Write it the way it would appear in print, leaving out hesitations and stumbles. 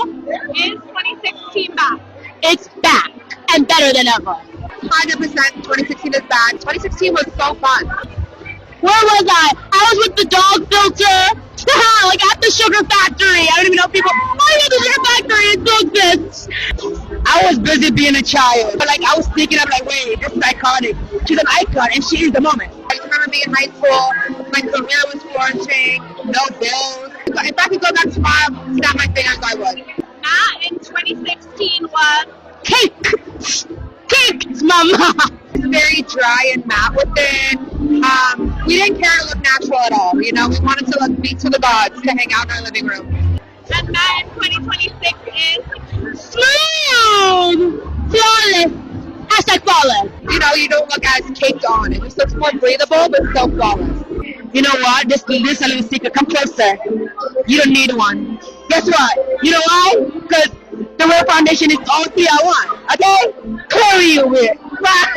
Is 2016 back? It's back and better than ever. 100% 2016 is back. 2016 was so fun. Where was I? I was with the dog filter. Like at the sugar factory. I don't even know if people. Oh, yeah, the sugar factory. It still exists. I was busy being a child. But like I was thinking, I'm like, wait, this is iconic. She's an icon, and she is the moment. I remember being in high school. My career was flourishing. No bills. If I could go back tomorrow, snap my fingers, I would. Matt in 2016 was Cake. It's mama. It's very dry and matte within. We didn't care to look natural at all. You know, we wanted to look meet to the gods to hang out in our living room. And Matt in 2026 is Smooth. Flawless. Hashtag flawless. you know, you don't look as caked on. It just looks more breathable, but still flawless. You know what? This is a little secret. Come closer. You don't need one. Guess what? You know why? Because the real foundation is all 3 I want. Okay? Clear you with. Bye.